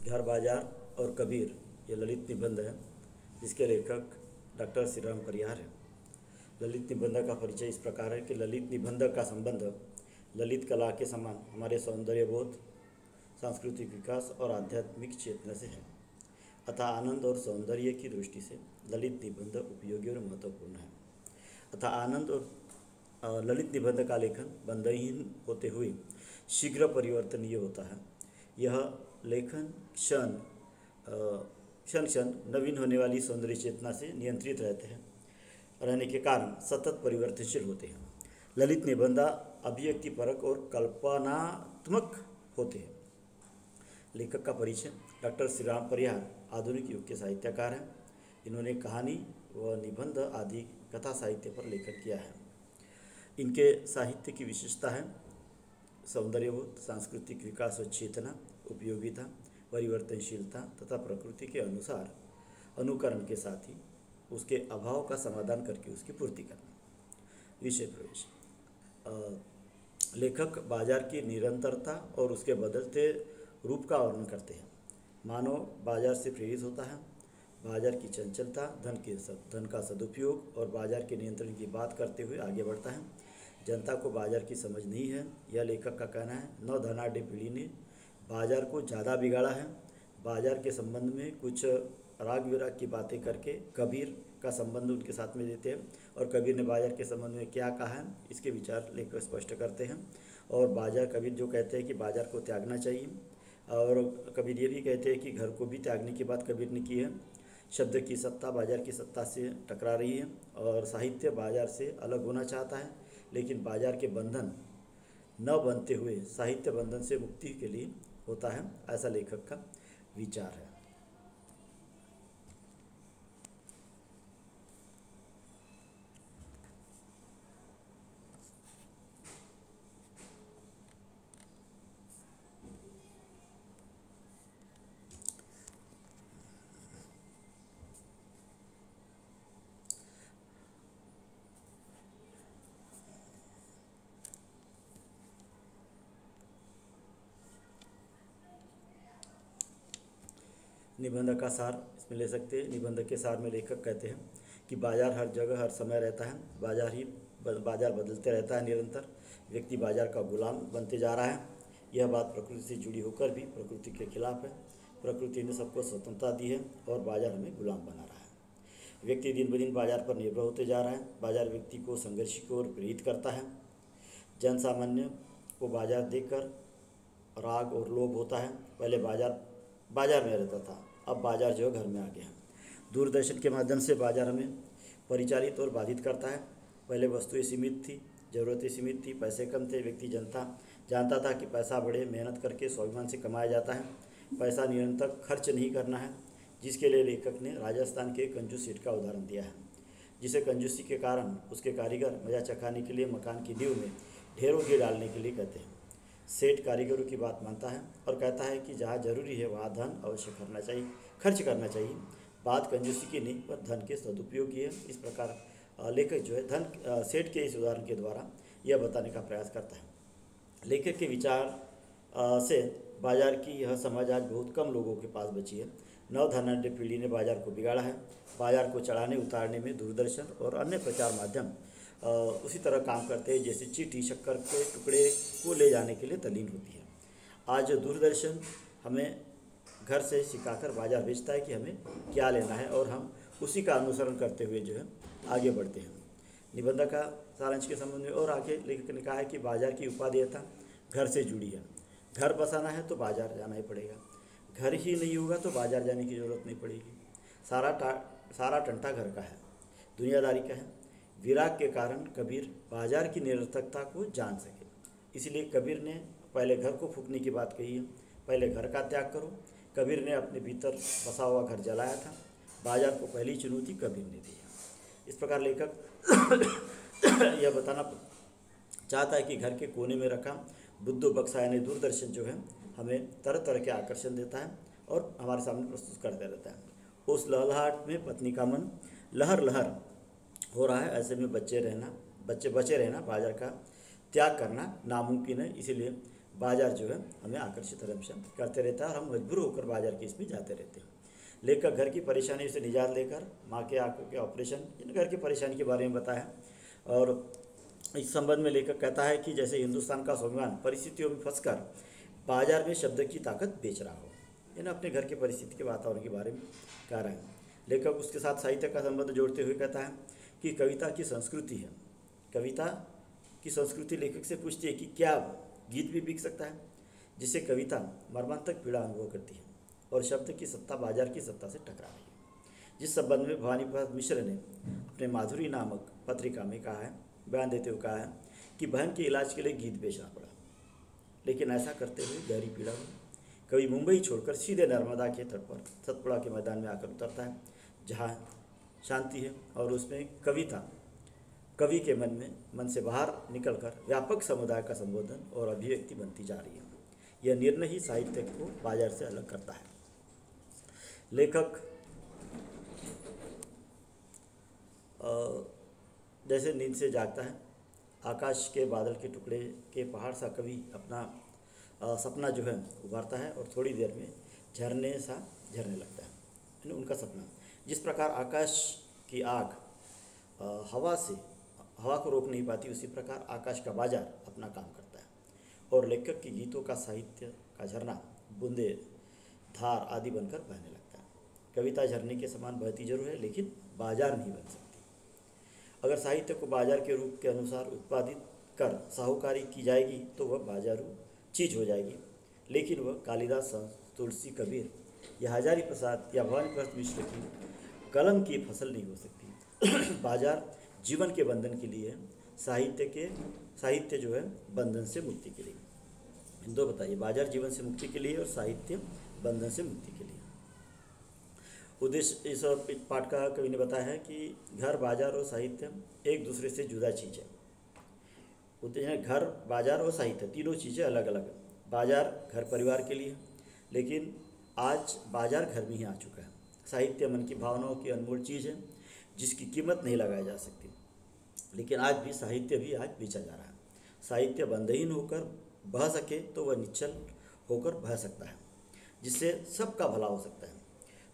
घर बाजार और कबीर ये ललित निबंध है, जिसके लेखक डॉक्टर श्री राम परिहार हैं। ललित निबंध का परिचय इस प्रकार है कि ललित निबंध का संबंध ललित कला के समान हमारे सौंदर्य बोध, सांस्कृतिक विकास और आध्यात्मिक चेतना से है। अतः आनंद और सौंदर्य की दृष्टि से ललित निबंध उपयोगी और महत्वपूर्ण है। अतः आनंद और ललित निबंध का लेखन बंधहीन होते हुए शीघ्र परिवर्तनीय होता है। यह लेखन क्षण क्षण नवीन होने वाली सौंदर्य चेतना से नियंत्रित रहने के कारण सतत परिवर्तनशील होते हैं। ललित निबंध अभिव्यक्तिपरक और कल्पनात्मक होते हैं। लेखक का परिचय डॉक्टर श्री राम परिहार आधुनिक युग के साहित्यकार हैं। इन्होंने कहानी व निबंध आदि कथा साहित्य पर लेखन किया है। इनके साहित्य की विशेषता है सौंदर्यबोध, सांस्कृतिक विकास व चेतना, उपयोगिता, परिवर्तनशीलता तथा प्रकृति के अनुसार अनुकरण के साथ ही उसके अभाव का समाधान करके उसकी पूर्ति करना। विषय प्रवेश। लेखक बाजार की निरंतरता और उसके बदलते रूप का वर्णन करते हैं। मानव बाजार से प्रेरित होता है। बाजार की चंचलता, धन का सदुपयोग और बाजार के नियंत्रण की बात करते हुए आगे बढ़ता है। जनता को बाजार की समझ नहीं है, यह लेखक का कहना है। नवधनाढ़ पीढ़ी ने बाजार को ज़्यादा बिगाड़ा है। बाजार के संबंध में कुछ राग विराग की बातें करके कबीर का संबंध उनके साथ में देते हैं और कबीर ने बाजार के संबंध में क्या कहा है इसके विचार लेखक स्पष्ट करते हैं। और कबीर जो कहते हैं कि बाजार को त्यागना चाहिए, और कबीर ये भी कहते हैं कि घर को भी त्यागने की बात कबीर ने की है। शब्द की सत्ता बाजार की सत्ता से टकरा रही है और साहित्य बाजार से अलग होना चाहता है, लेकिन बाजार के बंधन न बनते हुए साहित्य बंधन से मुक्ति के लिए होता है, ऐसा लेखक का विचार है। निबंध का सार इसमें ले सकते हैं। निबंध के सार में लेखक कहते हैं कि बाजार हर जगह हर समय रहता है। बाजार बदलते रहता है निरंतर। व्यक्ति बाजार का गुलाम बनते जा रहा है। यह बात प्रकृति से जुड़ी होकर भी प्रकृति के खिलाफ है। प्रकृति ने सबको स्वतंत्रता दी है और बाजार हमें गुलाम बना रहा है। व्यक्ति दिन ब दिन बाजार पर निर्भर होते जा रहा है। बाजार व्यक्ति को संघर्ष की ओर प्रेरित करता है। जन सामान्य को बाजार देखकर राग और लोभ होता है। पहले बाजार में रहता था, अब बाजार जो घर में आ गया। दूरदर्शन के माध्यम से बाजार हमें परिचालित और बाधित करता है। पहले वस्तुएं सीमित थी, ज़रूरतें सीमित थी, पैसे कम थे। व्यक्ति जानता था कि पैसा बड़े मेहनत करके स्वाभिमान से कमाया जाता है। पैसा निरंतर खर्च नहीं करना है, जिसके लिए लेखक ने राजस्थान के कंजूस सेठ का उदाहरण दिया है, जिसे कंजूसी के कारण उसके कारीगर मजा चखाने के लिए मकान की नींव में ढेरों घी डालने के लिए कहते हैं। सेठ कारीगरों की बात मानता है और कहता है कि जहाँ जरूरी है वहाँ धन अवश्य खर्च करना चाहिए। बात कंजूसी की नहीं पर धन के सदुपयोग की है। इस प्रकार लेखक जो है सेठ के इस उदाहरण के द्वारा यह बताने का प्रयास करता है। लेखक के विचार से बाजार की यह समझ आज बहुत कम लोगों के पास बची है। नवधनाढ़ पीढ़ी ने बाजार को बिगाड़ा है। बाजार को चढ़ाने उतारने में दूरदर्शन और अन्य प्रचार माध्यम उसी तरह काम करते हैं जैसे चींटी शक्कर के टुकड़े को ले जाने के लिए तल्लीन होती है। आज दूरदर्शन हमें घर से सिखाकर बाजार भेजता है कि हमें क्या लेना है और हम उसी का अनुसरण करते हुए जो है आगे बढ़ते हैं। निबंध का सारांश के संबंध में और आगे लेखक ने कहा है कि बाजार की उपादेयता घर से जुड़ी है। घर बसाना है तो बाजार जाना ही पड़ेगा। घर ही नहीं होगा तो बाजार जाने की ज़रूरत नहीं पड़ेगी। सारा टंटा घर का है, दुनियादारी का है। विराग के कारण कबीर बाजार की निरर्थकता को जान सके, इसलिए कबीर ने पहले घर को फूकने की बात कही है। पहले घर का त्याग करो। कबीर ने अपने भीतर बसा हुआ घर जलाया था। बाजार को पहली चुनौती कबीर ने दी है। इस प्रकार लेखक यह बताना चाहता है कि घर के कोने में रखा बुद्धू बक्सा यानी दूरदर्शन जो है हमें तरह तरह के आकर्षण देता है और हमारे सामने प्रस्तुत करते रहता है। उस लहलहाट में पत्नी का मन लहर लहर हो रहा है। ऐसे में बचे रहना, बाजार का त्याग करना नामुमकिन है। इसीलिए बाजार जो है हमें आकर्षित हमेशा करते रहता है और हम मजबूर होकर बाजार के इसमें जाते रहते हैं। लेखक घर की परेशानी से निजात लेकर माँ के आंखों के ऑपरेशन, इन घर की परेशानी के बारे में बताया। और इस संबंध में लेखक कहता है कि जैसे हिंदुस्तान का स्वाभिमान परिस्थितियों में फंसकर बाजार में शब्द की ताकत बेच रहा हो, यानी अपने घर की परिस्थिति के वातावरण के बारे में कह रहा है। लेखक उसके साथ साहित्य का संबंध जोड़ते हुए कहता है कि कविता की संस्कृति है। कविता की संस्कृति लेखक से पूछती है कि क्या गीत भी बिक सकता है, जिससे कविता मर्मांतक पीड़ा अनुभव करती है और शब्द की सत्ता बाजार की सत्ता से टकरा रही है। जिस संबंध में भवानी प्रसाद मिश्र ने अपने माधुरी नामक पत्रिका में कहा है, बयान देते हुए कहा है कि बहन के इलाज के लिए गीत बेचना पड़ा, लेकिन ऐसा करते हुए गहरी पीड़ा हुई। कवि मुंबई छोड़कर सीधे नर्मदा के तट पर सतपुड़ा के मैदान में आकर उतरता है, जहाँ शांति है और उसमें कविता कवि के मन से बाहर निकलकर व्यापक समुदाय का संबोधन और अभिव्यक्ति बनती जा रही है। यह निर्णय ही साहित्य को बाजार से अलग करता है। लेखक जैसे नींद से जागता है, आकाश के बादल के टुकड़े के पहाड़ सा कवि अपना सपना जो है उभारता है और थोड़ी देर में झरने झरने लगता है, यानी उनका सपना। जिस प्रकार आकाश की आग हवा को रोक नहीं पाती, उसी प्रकार आकाश का बाजार अपना काम करता है और लेखक की गीतों का साहित्य का झरना बूंदे धार आदि बनकर बहने लगता है। कविता झरने के समान बहती जरूर है, लेकिन बाजार नहीं बन सकती। अगर साहित्य को बाजार के रूप के अनुसार उत्पादित कर साहूकारी की जाएगी तो वह बाजारू चीज हो जाएगी, लेकिन वह कालिदास, संत तुलसी, कबीर या हजारी प्रसाद या भवानी प्रसाद मिश्र की कलम की फसल नहीं हो सकती। बाजार जीवन के बंधन के लिए, साहित्य जो है बंधन से मुक्ति के लिए। दो बताइए, बाजार जीवन से मुक्ति के लिए और साहित्य बंधन से मुक्ति के लिए। उद्देश्य इस पाठ का कवि ने बताया है कि घर, बाजार और साहित्य एक दूसरे से जुदा चीज़ है। उद्देश्य है घर, बाजार और साहित्य तीनों चीज़ें अलग अलग है। बाजार घर परिवार के लिए, लेकिन आज बाजार घर में ही आ चुका है। साहित्य मन की भावनाओं की अनमोल चीज़ है जिसकी कीमत नहीं लगाई जा सकती, लेकिन आज भी साहित्य भी आज बेचा जा रहा है। साहित्य बंधहीन होकर बह सके तो वह निश्चल होकर बह सकता है, जिससे सबका भला हो सकता है।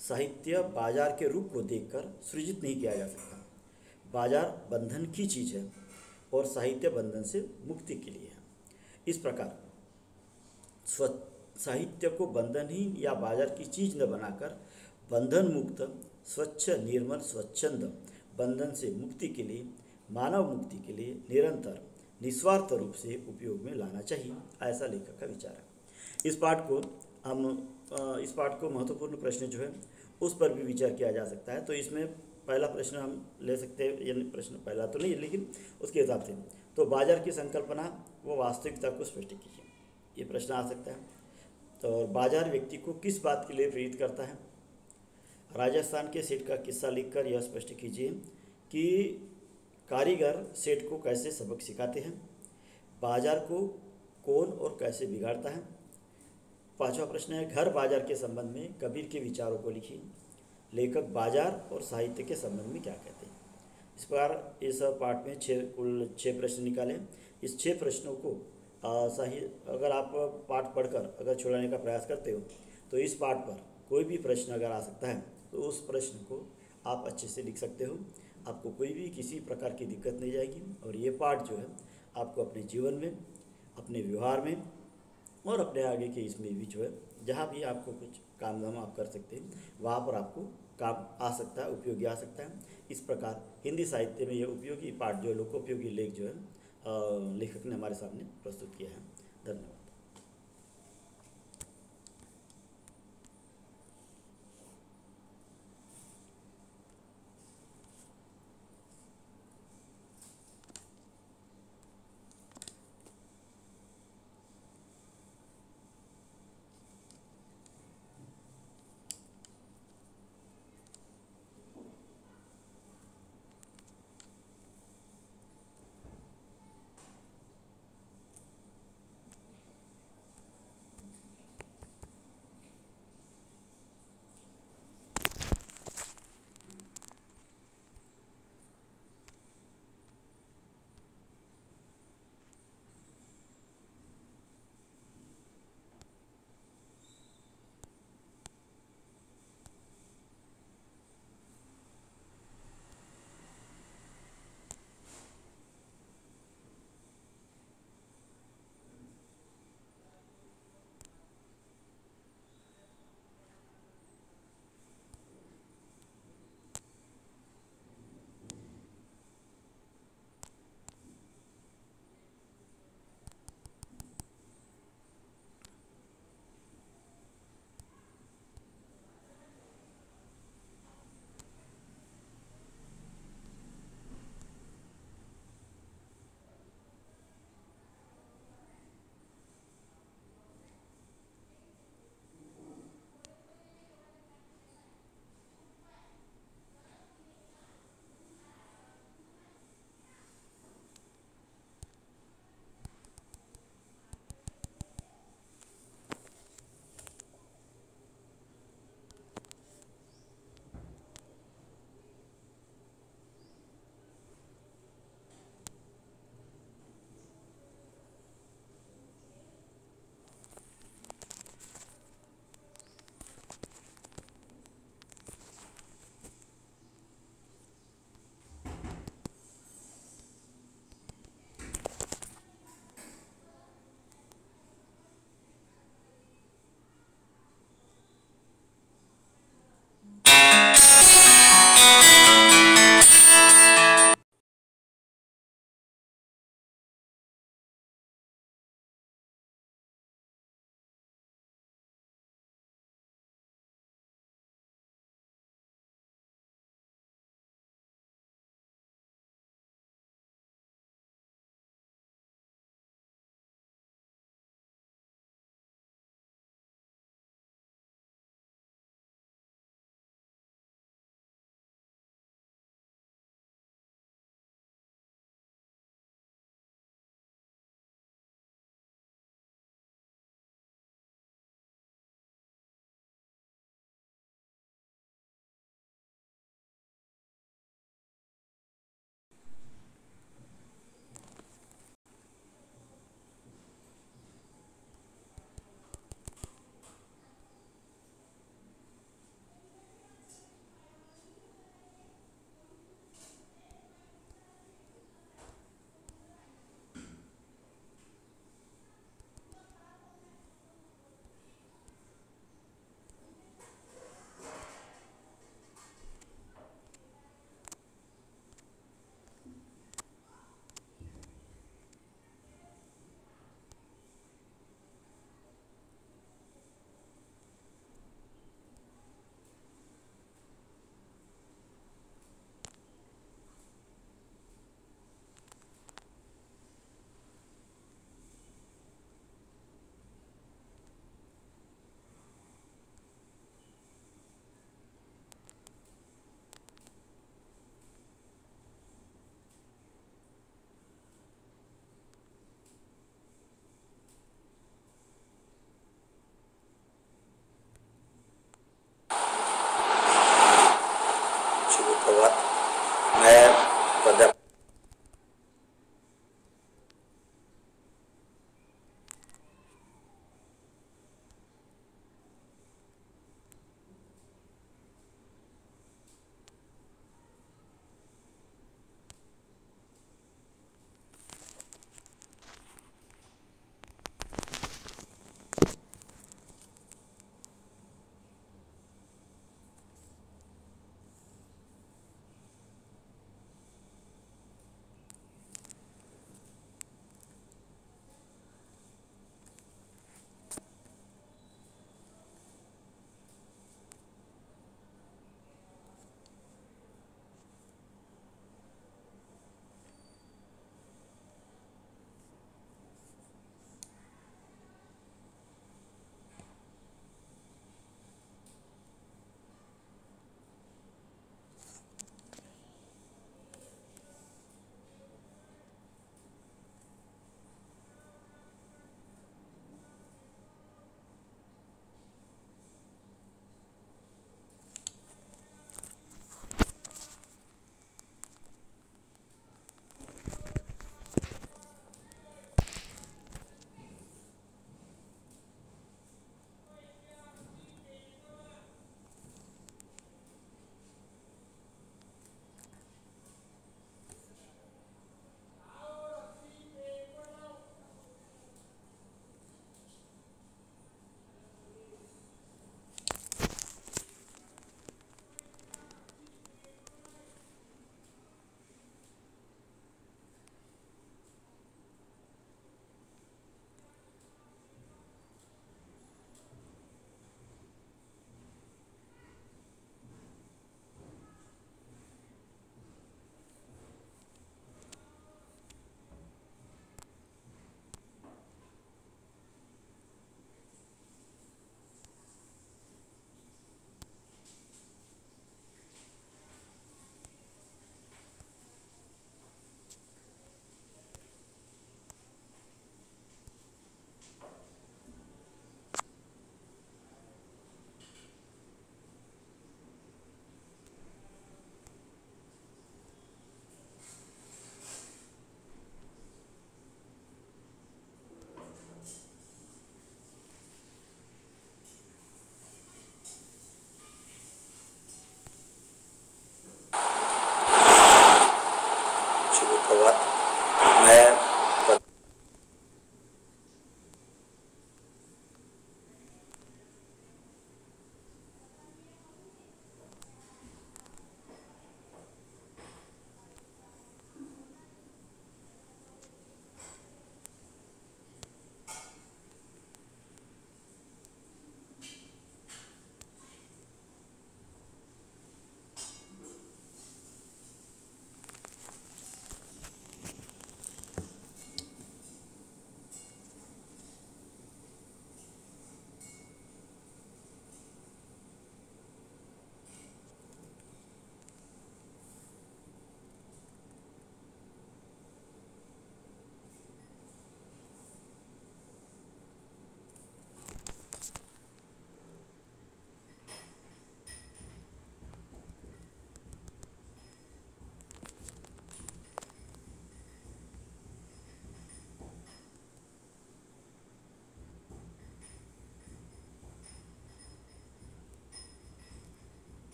साहित्य बाजार के रूप को देखकर सृजित नहीं किया जा सकता। बाजार बंधन की चीज़ है और साहित्य बंधन से मुक्ति के लिए है। इस प्रकार साहित्य को बंधनहीन या बाजार की चीज़ न बनाकर बंधन मुक्त, स्वच्छ, निर्मल, स्वच्छंद बंधन से मुक्ति के लिए, मानव मुक्ति के लिए निरंतर निस्वार्थ रूप से उपयोग में लाना चाहिए, ऐसा लेखक का विचार है। इस पाठ को महत्वपूर्ण प्रश्न जो है उस पर भी विचार किया जा सकता है। तो इसमें पहला प्रश्न हम ले सकते हैं, यानी प्रश्न पहला तो नहीं लेकिन उसके हिसाब से, तो बाजार की संकल्पना व वास्तविकता को स्पष्ट कीजिए, ये प्रश्न आ सकता है। तो बाजार व्यक्ति को किस बात के लिए प्रेरित करता है? राजस्थान के सेठ का किस्सा लिखकर यह स्पष्ट कीजिए कि कारीगर सेठ को कैसे सबक सिखाते हैं। बाजार को कौन और कैसे बिगाड़ता है? पांचवा प्रश्न है, घर बाजार के संबंध में कबीर के विचारों को लिखिए। लेखक बाजार और साहित्य के संबंध में क्या कहते हैं? इस प्रकार इस पाठ में कुल 6 प्रश्न निकाले। इस 6 प्रश्नों को अगर आप पाठ पढ़कर अगर छुड़ाने का प्रयास करते हो तो इस पाठ पर कोई भी प्रश्न अगर आ सकता है तो उस प्रश्न को आप अच्छे से लिख सकते हो। आपको कोई भी किसी प्रकार की दिक्कत नहीं जाएगी और ये पाठ जो है आपको अपने जीवन में, अपने व्यवहार में और अपने आगे के इसमें भी जो है जहाँ भी आपको कुछ काम धाम आप कर सकते हैं वहाँ पर आपको काम आ सकता है, उपयोगी आ सकता है। इस प्रकार हिंदी साहित्य में यह उपयोगी पाठ जो है, लोकोपयोगी लेख जो है लेखक ने हमारे सामने प्रस्तुत किया है। धन्यवाद।